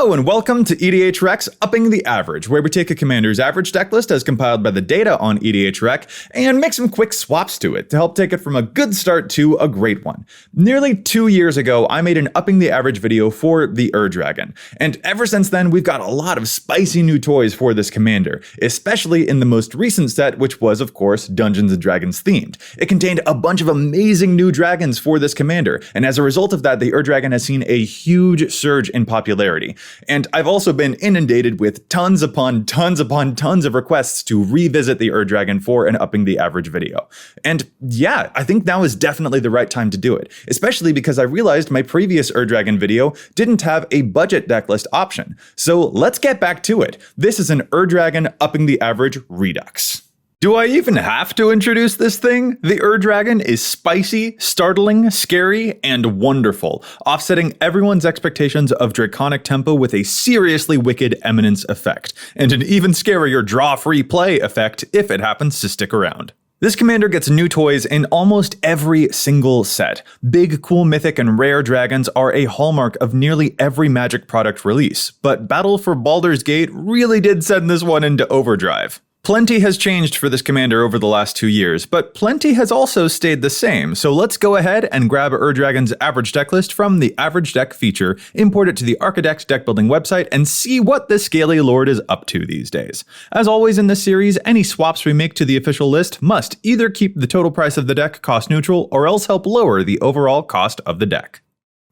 Hello and welcome to EDHREC's Upping the Average, where we take a commander's average deck list as compiled by the data on EDHREC and make some quick swaps to it to help take it from a good start to a great one. Nearly 2 years ago, I made an Upping the Average video for the Dragon, and ever since then, we've got a lot of spicy new toys for this commander, especially in the most recent set, which was, of course, Dungeons & Dragons themed. It contained a bunch of amazing new dragons for this commander, and as a result of that, the Dragon has seen a huge surge in popularity. And I've also been inundated with tons upon tons of requests to revisit the Dragon for an Upping the Average video. And yeah, I think now is definitely the right time to do it, especially because I realized my previous Dragon video didn't have a budget decklist option. So let's get back to it. This is an Dragon Upping the Average Redux. Do I even have to introduce this thing? The Dragon is spicy, startling, scary, and wonderful, offsetting everyone's expectations of draconic tempo with a seriously wicked eminence effect, and an even scarier draw-free play effect if it happens to stick around. This commander gets new toys in almost every single set. Big, cool, mythic, and rare dragons are a hallmark of nearly every Magic product release, but Battle for Baldur's Gate really did send this one into overdrive. Plenty has changed for this commander over the last 2 years, but plenty has also stayed the same, so let's go ahead and grab Dragon's average deck list from the average deck feature, import it to the Archidekt deck building website, and see what this scaly lord is up to these days. As always in this series, any swaps we make to the official list must either keep the total price of the deck cost neutral or else help lower the overall cost of the deck.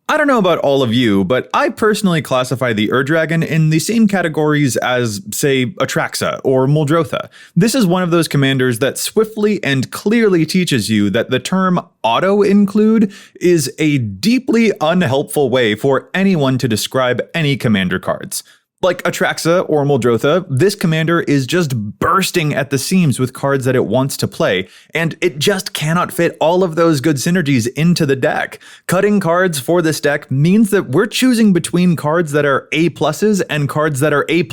I don't know about all of you, but I personally classify the Dragon in the same categories as, say, Atraxa or Muldrotha. This is one of those commanders that swiftly and clearly teaches you that the term auto-include is a deeply unhelpful way for anyone to describe any commander cards. Like Atraxa or Muldrotha, this commander is just bursting at the seams with cards that it wants to play, and it just cannot fit all of those good synergies into the deck. Cutting cards for this deck means that we're choosing between cards that are A pluses and cards that are A++++.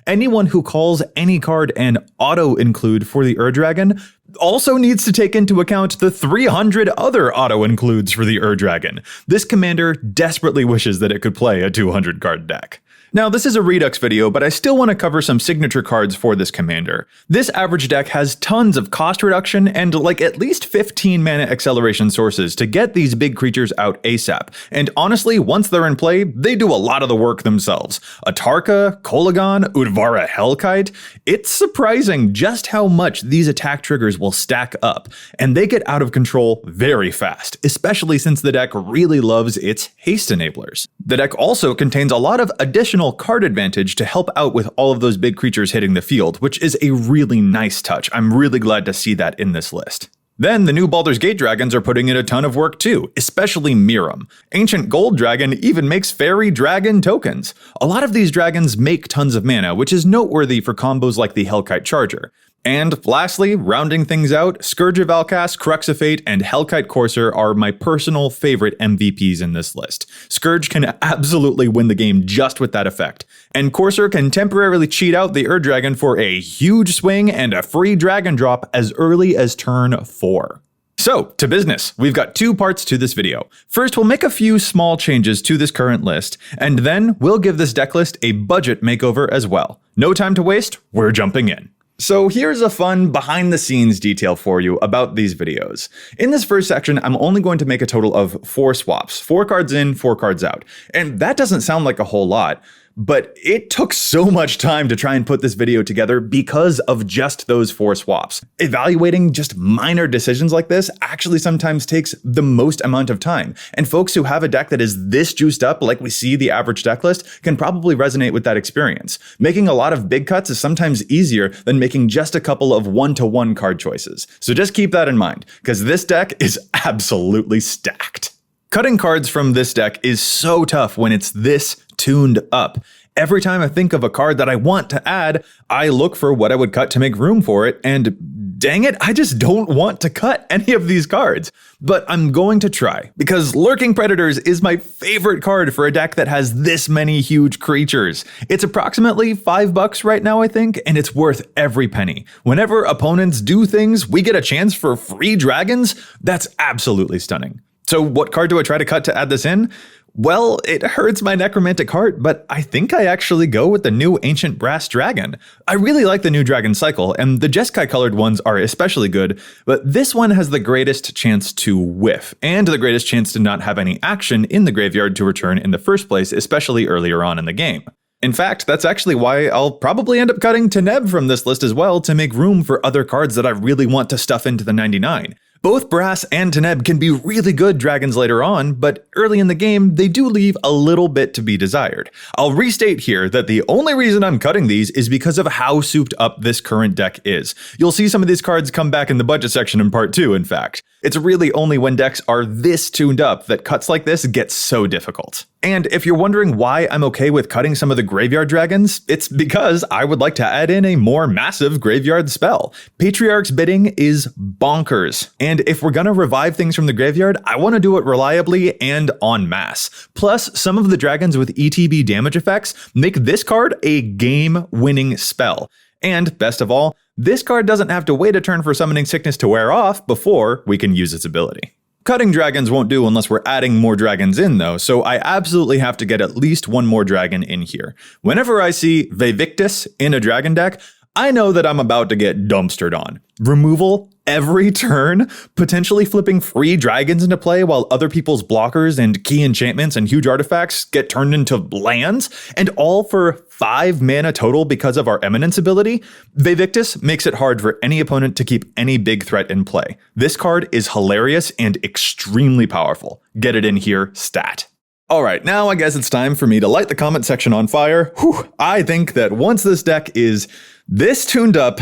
Anyone who calls any card an auto-include for the Dragon also needs to take into account the 300 other auto-includes for the Dragon. This commander desperately wishes that it could play a 200-card deck. Now, this is a Redux video, but I still want to cover some signature cards for this commander. This average deck has tons of cost reduction and at least 15 mana acceleration sources to get these big creatures out ASAP. And honestly, once they're in play, they do a lot of the work themselves. Atarka, Kolaghan, Udvara Hellkite, it's surprising just how much these attack triggers will stack up. And they get out of control very fast, especially since the deck really loves its haste enablers. The deck also contains a lot of additional card advantage to help out with all of those big creatures hitting the field, which is a really nice touch. I'm really glad to see that in this list. Then the new Baldur's Gate dragons are putting in a ton of work too, especially Miram. Ancient Gold Dragon even makes fairy dragon tokens. A lot of these dragons make tons of mana, which is noteworthy for combos like the Hellkite Charger. And lastly, rounding things out, Scourge of Alcast, Crux of Fate, and Hellkite Courser are my personal favorite MVPs in this list. Scourge can absolutely win the game just with that effect. And Courser can temporarily cheat out the Dragon for a huge swing and a free dragon drop as early as turn 4. So, to business. We've got 2 parts to this video. First, we'll make a few small changes to this current list, and then we'll give this deck list a budget makeover as well. No time to waste, we're jumping in. So here's a fun behind-the-scenes detail for you about these videos. In this first section, I'm only going to make a total of 4 swaps. 4 cards in, 4 cards out. And that doesn't sound like a whole lot, but it took so much time to try and put this video together because of just those 4 swaps. Evaluating just minor decisions like this actually sometimes takes the most amount of time, and folks who have a deck that is this juiced up like we see the average deck list can probably resonate with that experience. Making a lot of big cuts is sometimes easier than making just a couple of 1-to-1 card choices. So just keep that in mind, because this deck is absolutely stacked. Cutting cards from this deck is so tough when it's this tuned up. Every time I think of a card that I want to add, I look for what I would cut to make room for it, and dang it, I just don't want to cut any of these cards. But I'm going to try, because Lurking Predators is my favorite card for a deck that has this many huge creatures. It's approximately $5 right now, I think, and it's worth every penny. Whenever opponents do things, we get a chance for free dragons. That's absolutely stunning. So what card do I try to cut to add this in? Well, it hurts my necromantic heart, but I think I actually go with the new Ancient Brass Dragon. I really like the new Dragon Cycle, and the Jeskai colored ones are especially good, but this one has the greatest chance to whiff, and the greatest chance to not have any action in the graveyard to return in the first place, especially earlier on in the game. In fact, that's actually why I'll probably end up cutting Teneb from this list as well to make room for other cards that I really want to stuff into the 99. Both Brass and Teneb can be really good dragons later on, but early in the game, they do leave a little bit to be desired. I'll restate here that the only reason I'm cutting these is because of how souped up this current deck is. You'll see some of these cards come back in the budget section in part 2, in fact. It's really only when decks are this tuned up that cuts like this get so difficult. And if you're wondering why I'm okay with cutting some of the graveyard dragons, it's because I would like to add in a more massive graveyard spell. Patriarch's Bidding is bonkers. And if we're gonna revive things from the graveyard, I want to do it reliably and en masse. Plus, some of the dragons with ETB damage effects make this card a game-winning spell. And best of all, this card doesn't have to wait a turn for Summoning Sickness to wear off before we can use its ability. Cutting dragons won't do unless we're adding more dragons in though, so I absolutely have to get at least one more dragon in here. Whenever I see Vevictus in a dragon deck, I know that I'm about to get dumpstered on. Removal every turn, potentially flipping free dragons into play while other people's blockers and key enchantments and huge artifacts get turned into lands, and all for 5 mana total because of our Eminence ability. Vevictus makes it hard for any opponent to keep any big threat in play. This card is hilarious and extremely powerful. Get it in here, stat. Alright, now I guess it's time for me to light the comment section on fire. Whew, I think that once this deck is this tuned up,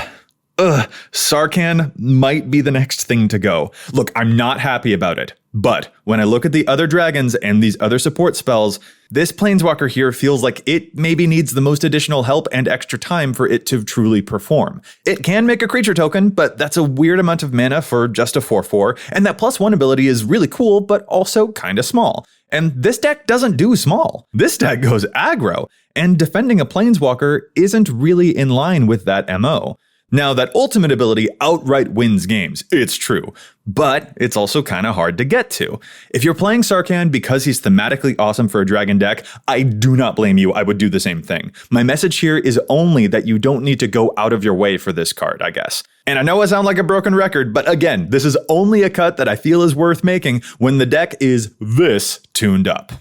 Sarkhan might be the next thing to go. Look, I'm not happy about it, but when I look at the other dragons and these other support spells, this Planeswalker here feels like it maybe needs the most additional help and extra time for it to truly perform. It can make a creature token, but that's a weird amount of mana for just a 4/4, and that +1 ability is really cool, but also kinda small. And this deck doesn't do small. This deck goes aggro, and defending a Planeswalker isn't really in line with that MO. Now, that ultimate ability outright wins games, it's true, but it's also kind of hard to get to. If you're playing Sarkhan because he's thematically awesome for a dragon deck, I do not blame you, I would do the same thing. My message here is only that you don't need to go out of your way for this card, I guess. And I know I sound like a broken record, but again, this is only a cut that I feel is worth making when the deck is this tuned up.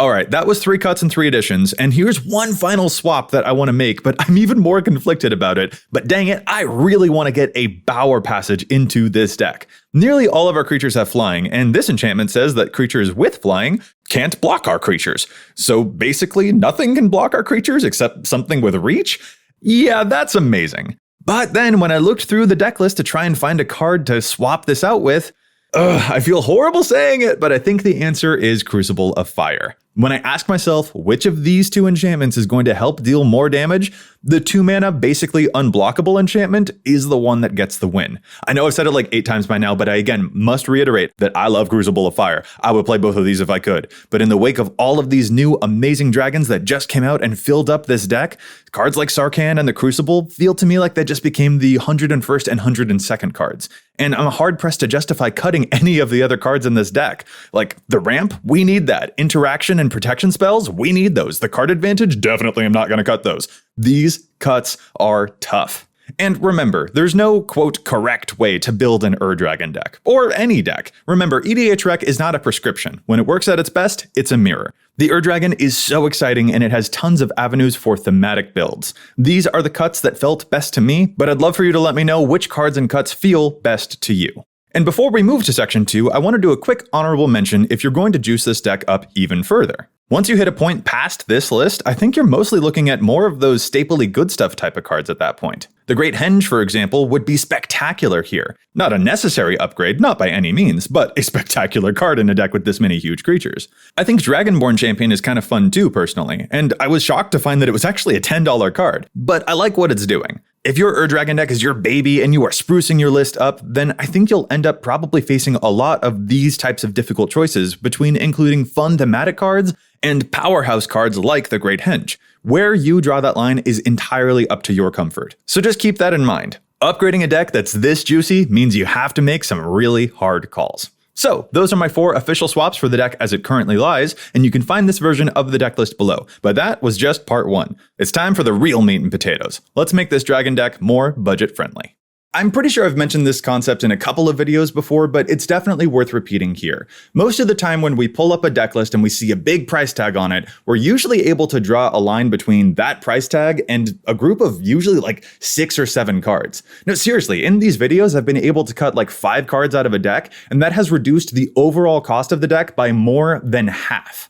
Alright, that was 3 cuts and 3 additions, and here's one final swap that I want to make, but I'm even more conflicted about it. But dang it, I really want to get a Bower Passage into this deck. Nearly all of our creatures have flying, and this enchantment says that creatures with flying can't block our creatures. So basically, nothing can block our creatures except something with reach? Yeah, that's amazing. But then when I looked through the deck list to try and find a card to swap this out with, I feel horrible saying it, but I think the answer is Crucible of Fire. When I ask myself which of these 2 enchantments is going to help deal more damage, the 2 mana basically unblockable enchantment is the one that gets the win. I know I've said it like 8 times by now, but I again must reiterate that I love Crucible of Fire. I would play both of these if I could. But in the wake of all of these new amazing dragons that just came out and filled up this deck, cards like Sarkhan and the Crucible feel to me like they just became the 101st and 102nd cards. And I'm hard pressed to justify cutting any of the other cards in this deck. Like the ramp, we need that. Interaction and protection spells, we need those. The card advantage, definitely am not going to cut those. These cuts are tough. And remember, there's no, quote, correct way to build an Ur-Dragon deck, or any deck. Remember, EDHREC is not a prescription. When it works at its best, it's a mirror. The Ur-Dragon is so exciting, and it has tons of avenues for thematic builds. These are the cuts that felt best to me, but I'd love for you to let me know which cards and cuts feel best to you. And before we move to section 2, I want to do a quick honorable mention if you're going to juice this deck up even further. Once you hit a point past this list, I think you're mostly looking at more of those stapley good stuff type of cards at that point. The Great Henge, for example, would be spectacular here. Not a necessary upgrade, not by any means, but a spectacular card in a deck with this many huge creatures. I think Dragonborn Champion is kind of fun too, personally, and I was shocked to find that it was actually a $10 card, but I like what it's doing. If your Ur-Dragon deck is your baby and you are sprucing your list up, then I think you'll end up probably facing a lot of these types of difficult choices between including fun thematic cards and powerhouse cards like the Great Henge. Where you draw that line is entirely up to your comfort. So just keep that in mind. Upgrading a deck that's this juicy means you have to make some really hard calls. So, those are my 4 official swaps for the deck as it currently lies, and you can find this version of the deck list below. But that was just part 1. It's time for the real meat and potatoes. Let's make this dragon deck more budget friendly. I'm pretty sure I've mentioned this concept in a couple of videos before, but it's definitely worth repeating here. Most of the time when we pull up a deck list and we see a big price tag on it, we're usually able to draw a line between that price tag and a group of usually like 6 or 7 cards. No, seriously, in these videos I've been able to cut like 5 cards out of a deck, and that has reduced the overall cost of the deck by more than half.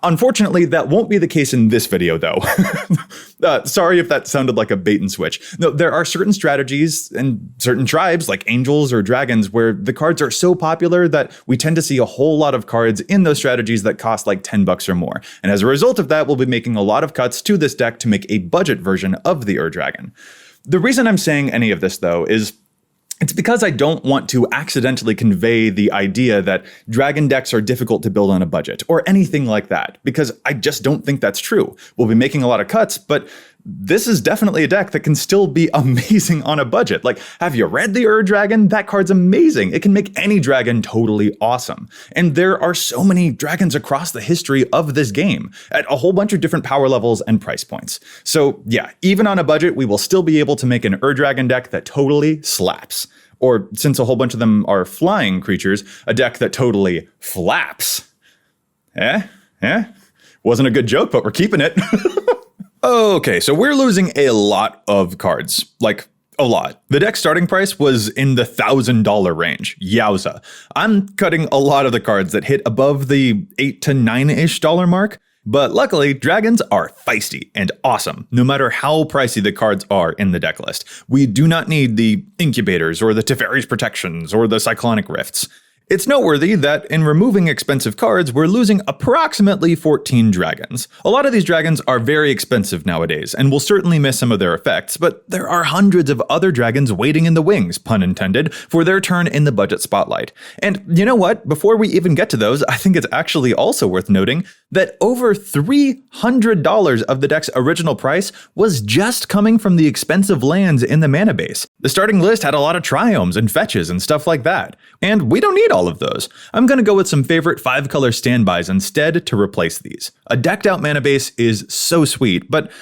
Unfortunately, that won't be the case in this video, though. Sorry if that sounded like a bait and switch. No, there are certain strategies and certain tribes, like angels or dragons, where the cards are so popular that we tend to see a whole lot of cards in those strategies that cost like $10 or more. And as a result of that, we'll be making a lot of cuts to this deck to make a budget version of the Dragon. The reason I'm saying any of this, though, is it's because I don't want to accidentally convey the idea that dragon decks are difficult to build on a budget or anything like that, because I just don't think that's true. We'll be making a lot of cuts, but this is definitely a deck that can still be amazing on a budget. Like, have you read the Dragon? That card's amazing. It can make any dragon totally awesome. And there are so many dragons across the history of this game at a whole bunch of different power levels and price points. So yeah, even on a budget, we will still be able to make an Dragon deck that totally slaps. Or, since a whole bunch of them are flying creatures, a deck that totally flaps. Wasn't a good joke, but we're keeping it. Okay, so we're losing a lot of cards. Like, a lot. The deck starting price was in the $1,000 range. Yowza. I'm cutting a lot of the cards that hit above the $8 to $9-ish mark. But luckily, dragons are feisty and awesome, no matter how pricey the cards are in the deck list. We do not need the Incubators or the Teferi's Protections or the Cyclonic Rifts. It's noteworthy that in removing expensive cards, we're losing approximately 14 dragons. A lot of these dragons are very expensive nowadays, and we'll certainly miss some of their effects, but there are hundreds of other dragons waiting in the wings, pun intended, for their turn in the budget spotlight. And you know what? Before we even get to those, I think it's actually also worth noting that over $300 of the deck's original price was just coming from the expensive lands in the mana base. The starting list had a lot of triomes and fetches and stuff like that. And we don't need all of those. I'm going to go with some favorite 5-color standbys instead to replace these. A decked out mana base is so sweet, but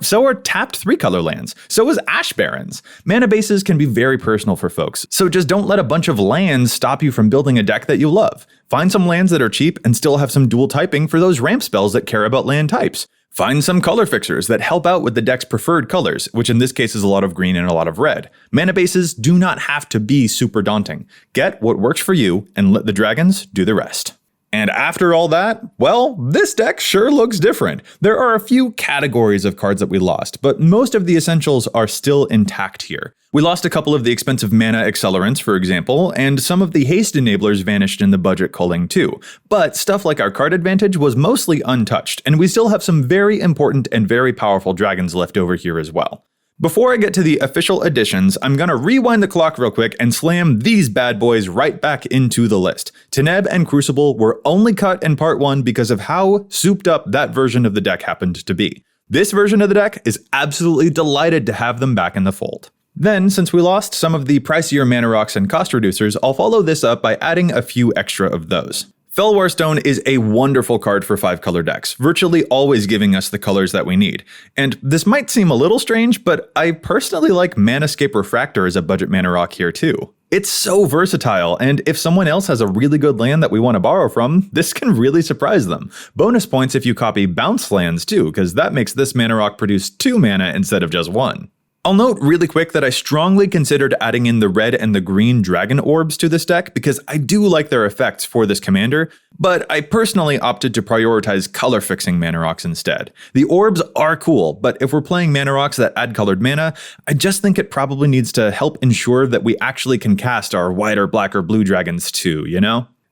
so are tapped 3-color lands. So is Ash Barrens. Mana bases can be very personal for folks, so just don't let a bunch of lands stop you from building a deck that you love. Find some lands that are cheap and still have some dual typing for those ramp spells that care about land types. Find some color fixers that help out with the deck's preferred colors, which in this case is a lot of green and a lot of red. Mana bases do not have to be super daunting. Get what works for you and let the dragons do the rest. And after all that, well, this deck sure looks different. There are a few categories of cards that we lost, but most of the essentials are still intact here. We lost a couple of the expensive mana accelerants, for example, and some of the haste enablers vanished in the budget culling too. But stuff like our card advantage was mostly untouched, and we still have some very important and very powerful dragons left over here as well. Before I get to the official additions, I'm gonna rewind the clock real quick and slam these bad boys right back into the list. Teneb and Crucible were only cut in part 1 because of how souped up that version of the deck happened to be. This version of the deck is absolutely delighted to have them back in the fold. Then, since we lost some of the pricier mana rocks and cost reducers, I'll follow this up by adding a few extra of those. Felwar Stone is a wonderful card for 5-color decks, virtually always giving us the colors that we need. And this might seem a little strange, but I personally like Manascape Refractor as a budget mana rock here too. It's so versatile, and if someone else has a really good land that we want to borrow from, this can really surprise them. Bonus points if you copy bounce lands too, because that makes this mana rock produce 2 mana instead of just 1. I'll note really quick that I strongly considered adding in the red and the green dragon orbs to this deck because I do like their effects for this commander, but I personally opted to prioritize color fixing mana rocks instead. The orbs are cool, but if we're playing mana rocks that add colored mana, I just think it probably needs to help ensure that we actually can cast our white or black or blue dragons too,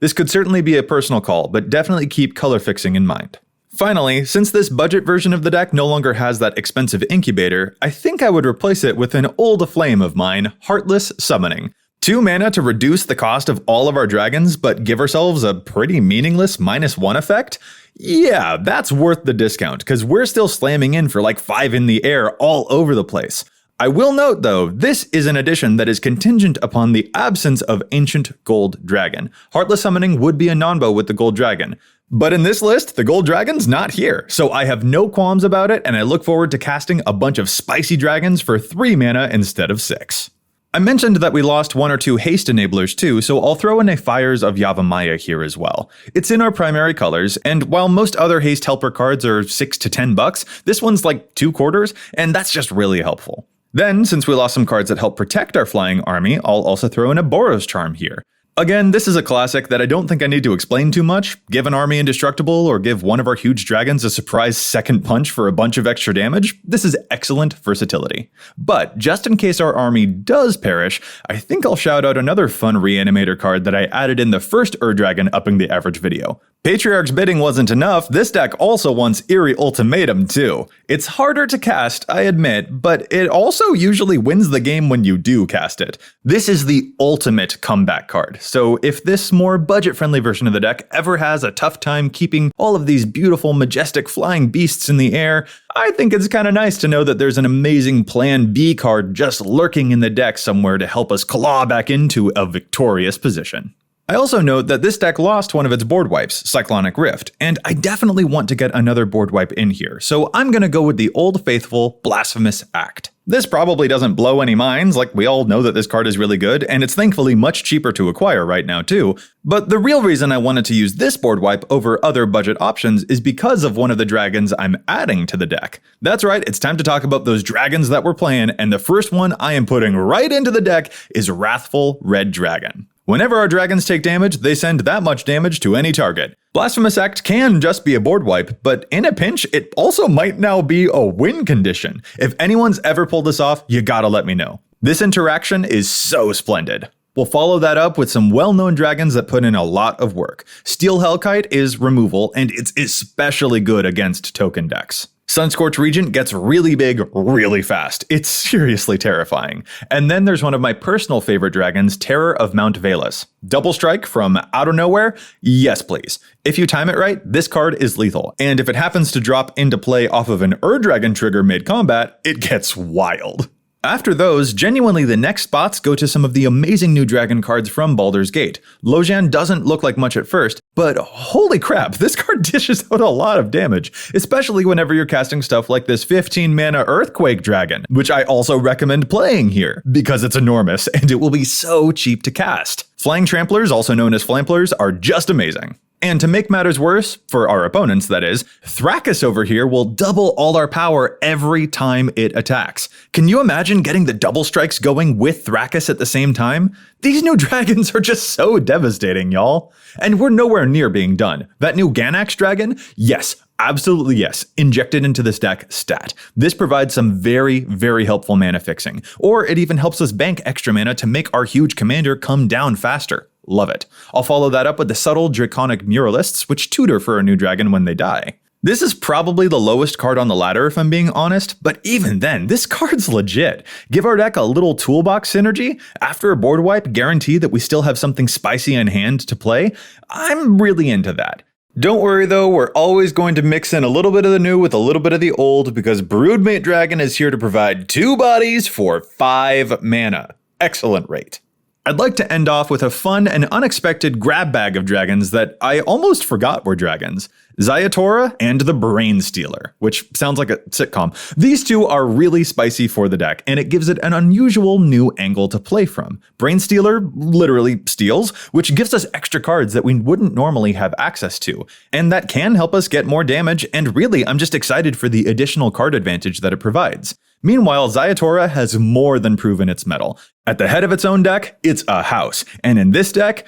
This could certainly be a personal call, but definitely keep color fixing in mind. Finally, since this budget version of the deck no longer has that expensive incubator, I think I would replace it with an old flame of mine, Heartless Summoning. 2 mana to reduce the cost of all of our dragons, but give ourselves a pretty meaningless -1 effect? Yeah, that's worth the discount, because we're still slamming in for like 5 in the air all over the place. I will note, though, this is an addition that is contingent upon the absence of Ancient Gold Dragon. Heartless Summoning would be a non-bo with the Gold Dragon. But in this list, the Gold Dragon's not here, so I have no qualms about it, and I look forward to casting a bunch of spicy dragons for 3 mana instead of 6. I mentioned that we lost 1 or 2 haste enablers too, so I'll throw in a Fires of Yavimaya here as well. It's in our primary colors, and while most other haste helper cards are $6 to $10, this one's like 2 quarters, and that's just really helpful. Then, since we lost some cards that help protect our flying army, I'll also throw in a Boros Charm here. Again, this is a classic that I don't think I need to explain too much. Give an army indestructible, or give one of our huge dragons a surprise second punch for a bunch of extra damage. This is excellent versatility. But just in case our army does perish, I think I'll shout out another fun reanimator card that I added in the first Dragon Upping the Average video. Patriarch's Bidding wasn't enough, this deck also wants Eerie Ultimatum too. It's harder to cast, I admit, but it also usually wins the game when you do cast it. This is the ultimate comeback card, so if this more budget-friendly version of the deck ever has a tough time keeping all of these beautiful, majestic flying beasts in the air, I think it's kinda nice to know that there's an amazing Plan B card just lurking in the deck somewhere to help us claw back into a victorious position. I also note that this deck lost one of its board wipes, Cyclonic Rift, and I definitely want to get another board wipe in here, so I'm gonna go with the Old Faithful Blasphemous Act. This probably doesn't blow any minds, like we all know that this card is really good, and it's thankfully much cheaper to acquire right now too, but the real reason I wanted to use this board wipe over other budget options is because of one of the dragons I'm adding to the deck. That's right, it's time to talk about those dragons that we're playing, and the first one I am putting right into the deck is Wrathful Red Dragon. Whenever our dragons take damage, they send that much damage to any target. Blasphemous Act can just be a board wipe, but in a pinch, it also might now be a win condition. If anyone's ever pulled this off, you gotta let me know. This interaction is so splendid. We'll follow that up with some well-known dragons that put in a lot of work. Steel Hellkite is removal, and it's especially good against token decks. Sunscorch Regent gets really big really fast. It's seriously terrifying. And then there's one of my personal favorite dragons, Terror of Mount Valus. Double strike from out of nowhere? Yes, please. If you time it right, this card is lethal. And if it happens to drop into play off of an Dragon trigger mid-combat, it gets wild. After those, genuinely the next spots go to some of the amazing new dragon cards from Baldur's Gate. Lojan doesn't look like much at first, but holy crap, this card dishes out a lot of damage, especially whenever you're casting stuff like this 15 mana Earthquake Dragon, which I also recommend playing here, because it's enormous and it will be so cheap to cast. Flying Tramplers, also known as Flamplers, are just amazing. And to make matters worse, for our opponents that is, Thrakkus over here will double all our power every time it attacks. Can you imagine getting the double strikes going with Thrakkus at the same time? These new dragons are just so devastating, y'all. And we're nowhere near being done. That new Ganax dragon? Yes, absolutely yes, injected into this deck stat. This provides some very, very helpful mana fixing, or it even helps us bank extra mana to make our huge commander come down faster. Love it. I'll follow that up with the subtle Draconic Muralists, which tutor for a new dragon when they die. This is probably the lowest card on the ladder if I'm being honest, but even then, this card's legit. Give our deck a little toolbox synergy, after a board wipe, guarantee that we still have something spicy in hand to play. I'm really into that. Don't worry though, we're always going to mix in a little bit of the new with a little bit of the old, because Broodmate Dragon is here to provide 2 bodies for 5 mana. Excellent rate. I'd like to end off with a fun and unexpected grab bag of dragons that I almost forgot were dragons. Zayatora and the Brain Stealer, which sounds like a sitcom. These two are really spicy for the deck, and it gives it an unusual new angle to play from. Brain Stealer literally steals, which gives us extra cards that we wouldn't normally have access to, and that can help us get more damage, and really, I'm just excited for the additional card advantage that it provides. Meanwhile, Zayatora has more than proven its mettle. At the head of its own deck, it's a house, and in this deck,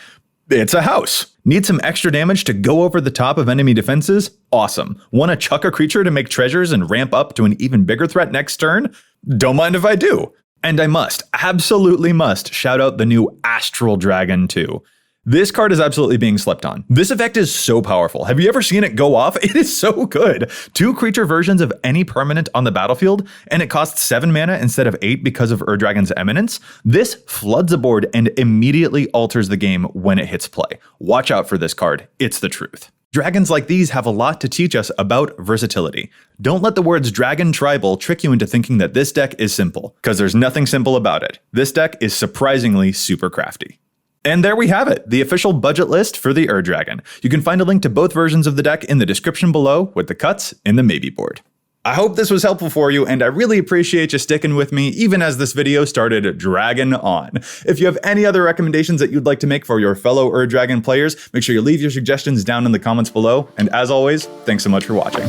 it's a house. Need some extra damage to go over the top of enemy defenses? Awesome. Want to chuck a creature to make treasures and ramp up to an even bigger threat next turn? Don't mind if I do. And I must, absolutely must, shout out the new Astral Dragon too. This card is absolutely being slept on. This effect is so powerful. Have you ever seen it go off? It is so good. 2 creature versions of any permanent on the battlefield, and it costs 7 mana instead of 8 because of Dragon's Eminence. This floods a board and immediately alters the game when it hits play. Watch out for this card. It's the truth. Dragons like these have a lot to teach us about versatility. Don't let the words dragon tribal trick you into thinking that this deck is simple, because there's nothing simple about it. This deck is surprisingly super crafty. And there we have it, the official budget list for the Dragon. You can find a link to both versions of the deck in the description below, with the cuts in the maybe board. I hope this was helpful for you, and I really appreciate you sticking with me even as this video started dragging on. If you have any other recommendations that you'd like to make for your fellow Dragon players, make sure you leave your suggestions down in the comments below, and as always, thanks so much for watching.